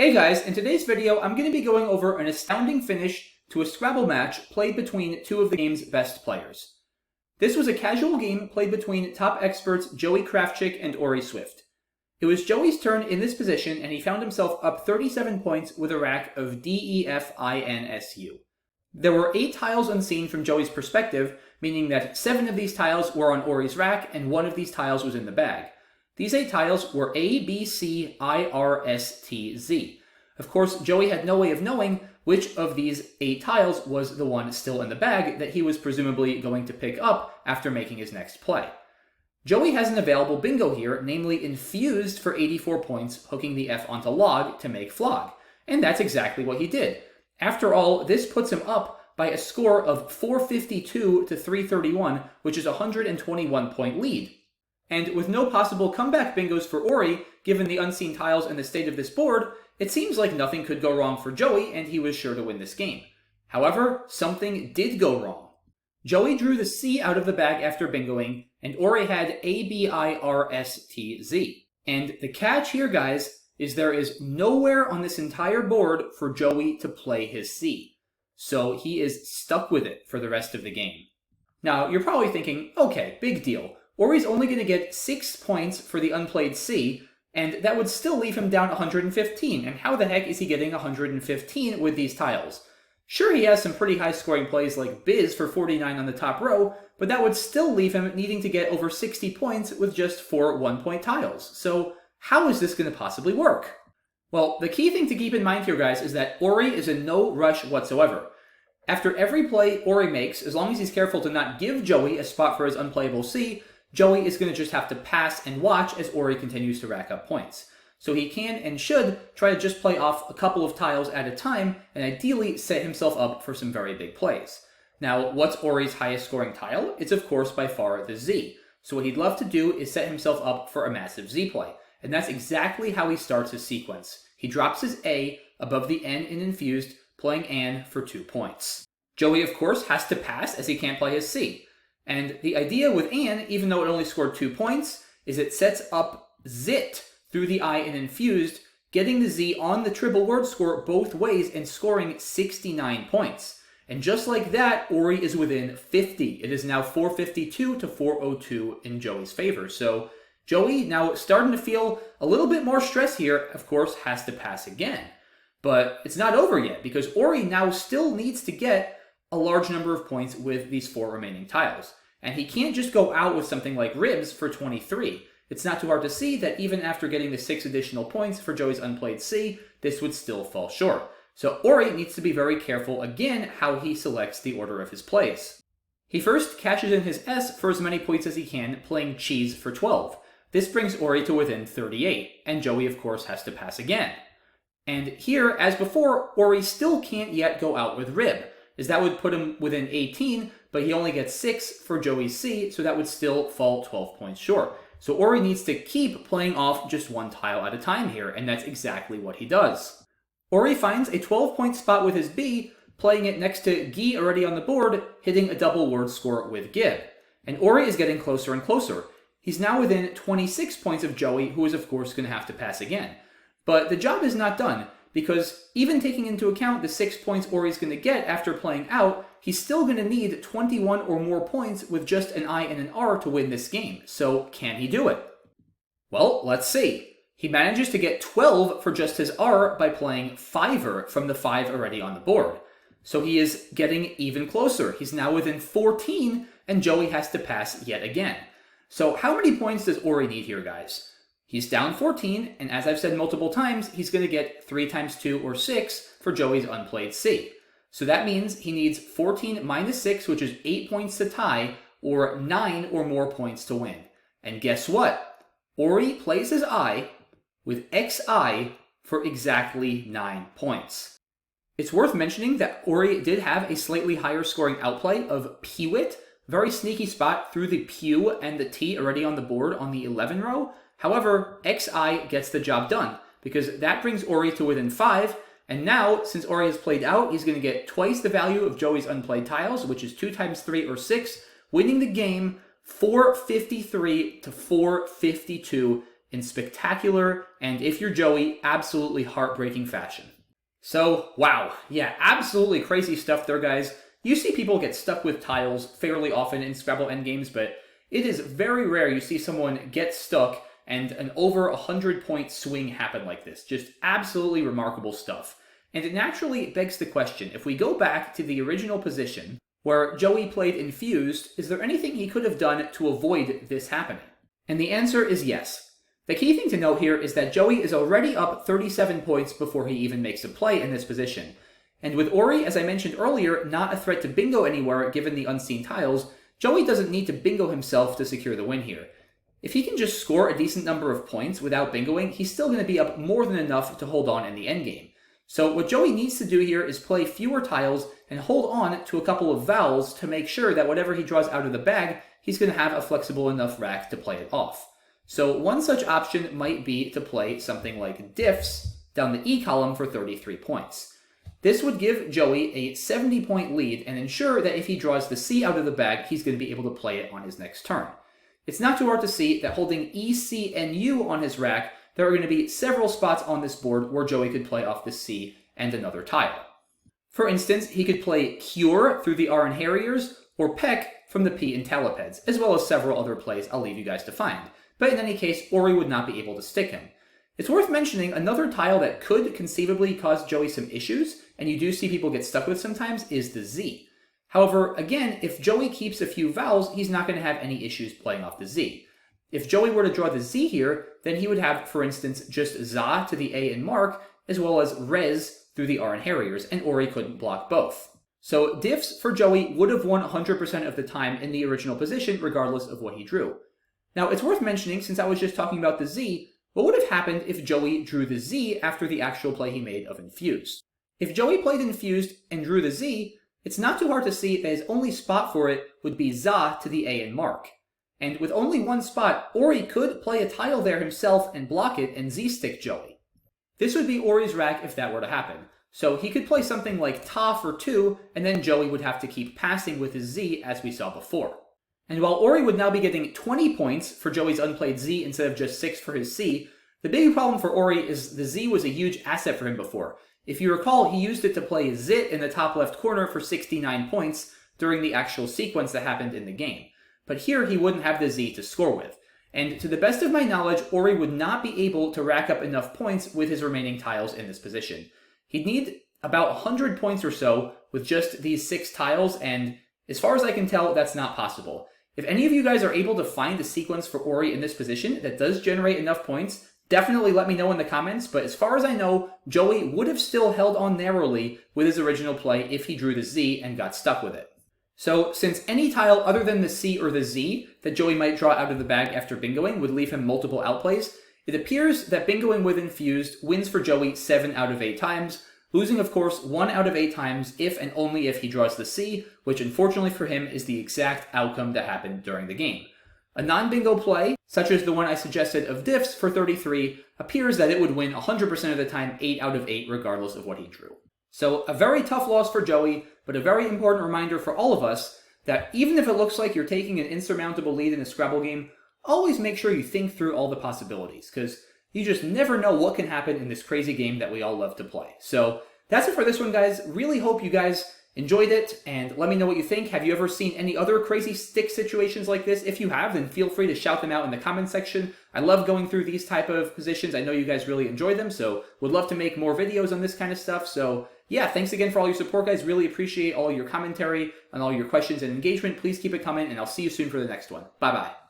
Hey guys, in today's video I'm going to be going over an astounding finish to a Scrabble match played between two of the game's best players. This was a casual game played between top experts Joey Krafchick and Orry Swift. It was Joey's turn in this position and he found himself up 37 points with a rack of DEFINSU. There were 8 tiles unseen from Joey's perspective, meaning that 7 of these tiles were on Orry's rack and 1 of these tiles was in the bag. These 8 tiles were A, B, C, I, R, S, T, Z. Of course, Joey had no way of knowing which of these 8 tiles was the one still in the bag that he was presumably going to pick up after making his next play. Joey has an available bingo here, namely infused for 84 points, hooking the F onto log to make flog. And that's exactly what he did. After all, this puts him up by a score of 452 to 331, which is a 121 point lead. And with no possible comeback bingos for Orry, given the unseen tiles and the state of this board, it seems like nothing could go wrong for Joey and he was sure to win this game. However, something did go wrong. Joey drew the C out of the bag after bingoing, and Orry had A, B, I, R, S, T, Z. And the catch here, guys, is there is nowhere on this entire board for Joey to play his C. So he is stuck with it for the rest of the game. Now, you're probably thinking, okay, big deal. Orry's only going to get 6 points for the unplayed C, and that would still leave him down 115, and how the heck is he getting 115 with these tiles? Sure, he has some pretty high scoring plays like Biz for 49 on the top row, but that would still leave him needing to get over 60 points with just 4 1-point tiles. So how is this going to possibly work? Well, the key thing to keep in mind here, guys, is that Orry is in no rush whatsoever. After every play Orry makes, as long as he's careful to not give Joey a spot for his unplayable C, Joey is going to just have to pass and watch as Orry continues to rack up points. So he can and should try to just play off a couple of tiles at a time and ideally set himself up for some very big plays. Now, what's Orry's highest scoring tile? It's of course by far the Z. So what he'd love to do is set himself up for a massive Z play. And that's exactly how he starts his sequence. He drops his A above the N in infused, playing An for 2 points. Joey, of course, has to pass as he can't play his C. And the idea with An, even though it only scored 2 points, is it sets up Zit through the I in infused, getting the Z on the triple word score both ways and scoring 69 points. And just like that, Orry is within 50. It is now 452 to 402 in Joey's favor. So Joey, now starting to feel a little bit more stress here, of course, has to pass again. But it's not over yet, because Orry now still needs to get a large number of points with these 4 remaining tiles. And he can't just go out with something like Ribs for 23. It's not too hard to see that even after getting the 6 additional points for Joey's unplayed C, this would still fall short. So Orry needs to be very careful again how he selects the order of his plays. He first cashes in his S for as many points as he can, playing Cheese for 12. This brings Orry to within 38, and Joey of course has to pass again. And here, as before, Orry still can't yet go out with Rib, as that would put him within 18, but he only gets 6 for Joey's C, so that would still fall 12 points short. So Orry needs to keep playing off just 1 tile at a time here, and that's exactly what he does. Orry finds a 12-point spot with his B, playing it next to Guy already on the board, hitting a double word score with Gib. And Orry is getting closer and closer. He's now within 26 points of Joey, who is of course going to have to pass again. But the job is not done, because even taking into account the 6 points Orry's going to get after playing out, he's still going to need 21 or more points with just an I and an R to win this game. So can he do it? Well, let's see. He manages to get 12 for just his R by playing Fiver from the 5 already on the board. So he is getting even closer. He's now within 14, and Joey has to pass yet again. So how many points does Orry need here, guys? He's down 14, and as I've said multiple times, he's going to get 3 times 2 or 6 for Joey's unplayed C. So that means he needs 14 minus 6, which is 8 points to tie, or 9 or more points to win. And guess what? Orry plays his I with XI for exactly 9 points. It's worth mentioning that Orry did have a slightly higher scoring outplay of Pewit, very sneaky spot through the Pew and the T already on the board on the 11 row. However, XI gets the job done, because that brings Orry to within 5, and now, since Orry has played out, he's going to get twice the value of Joey's unplayed tiles, which is 2 times 3 or 6, winning the game 453 to 452 in spectacular, and if you're Joey, absolutely heartbreaking fashion. So, wow, yeah, absolutely crazy stuff there, guys. You see people get stuck with tiles fairly often in Scrabble endgames, but it is very rare you see someone get stuck and an over 100-point swing happen like this. Just absolutely remarkable stuff. And it naturally begs the question, if we go back to the original position where Joey played Infused, is there anything he could have done to avoid this happening? And the answer is yes. The key thing to note here is that Joey is already up 37 points before he even makes a play in this position. And with Orry, as I mentioned earlier, not a threat to bingo anywhere given the unseen tiles, Joey doesn't need to bingo himself to secure the win here. If he can just score a decent number of points without bingoing, he's still going to be up more than enough to hold on in the endgame. So what Joey needs to do here is play fewer tiles and hold on to a couple of vowels to make sure that whatever he draws out of the bag, he's going to have a flexible enough rack to play it off. So one such option might be to play something like diffs down the E column for 33 points. This would give Joey a 70-point lead and ensure that if he draws the C out of the bag, he's going to be able to play it on his next turn. It's not too hard to see that holding E, C, and U on his rack, there are going to be several spots on this board where Joey could play off the C and another tile. For instance, he could play Cure through the R in Harriers, or Peck from the P in Talipeds, as well as several other plays I'll leave you guys to find. But in any case, Orry would not be able to stick him. It's worth mentioning another tile that could conceivably cause Joey some issues, and you do see people get stuck with sometimes, is the Z. However, again, if Joey keeps a few vowels, he's not going to have any issues playing off the Z. If Joey were to draw the Z here, then he would have, for instance, just za to the A in Mark, as well as res through the R in Harriers, and Orry couldn't block both. So diffs for Joey would have won 100% of the time in the original position, regardless of what he drew. Now, it's worth mentioning, since I was just talking about the Z, what would have happened if Joey drew the Z after the actual play he made of Infused? If Joey played Infused and drew the Z, it's not too hard to see that his only spot for it would be za to the A in Mark. And with only one spot, Orry could play a tile there himself and block it and Z-stick Joey. This would be Orry's rack if that were to happen. So he could play something like Ta for 2, and then Joey would have to keep passing with his Z as we saw before. And while Orry would now be getting 20 points for Joey's unplayed Z instead of just 6 for his C, the big problem for Orry is the Z was a huge asset for him before. If you recall, he used it to play Zit in the top left corner for 69 points during the actual sequence that happened in the game. But here he wouldn't have the Z to score with. And to the best of my knowledge, Orry would not be able to rack up enough points with his remaining tiles in this position. He'd need about 100 points or so with just these 6 tiles, and as far as I can tell, that's not possible. If any of you guys are able to find a sequence for Orry in this position that does generate enough points, definitely let me know in the comments, but as far as I know, Joey would have still held on narrowly with his original play if he drew the Z and got stuck with it. So, since any tile other than the C or the Z that Joey might draw out of the bag after bingoing would leave him multiple outplays, it appears that bingoing with Infused wins for Joey 7 out of 8 times, losing of course 1 out of 8 times if and only if he draws the C, which unfortunately for him is the exact outcome that happened during the game. A non-bingo play, such as the one I suggested of diffs for 33, appears that it would win 100% of the time 8 out of 8 regardless of what he drew. So a very tough loss for Joey, but a very important reminder for all of us that even if it looks like you're taking an insurmountable lead in a Scrabble game, always make sure you think through all the possibilities, because you just never know what can happen in this crazy game that we all love to play. So that's it for this one, guys. Really hope you guys enjoyed it, and let me know what you think. Have you ever seen any other crazy stick situations like this? If you have, then feel free to shout them out in the comment section. I love going through these type of positions. I know you guys really enjoy them, so would love to make more videos on this kind of stuff. So yeah, thanks again for all your support, guys. Really appreciate all your commentary and all your questions and engagement. Please keep it coming, and I'll see you soon for the next one. Bye-bye.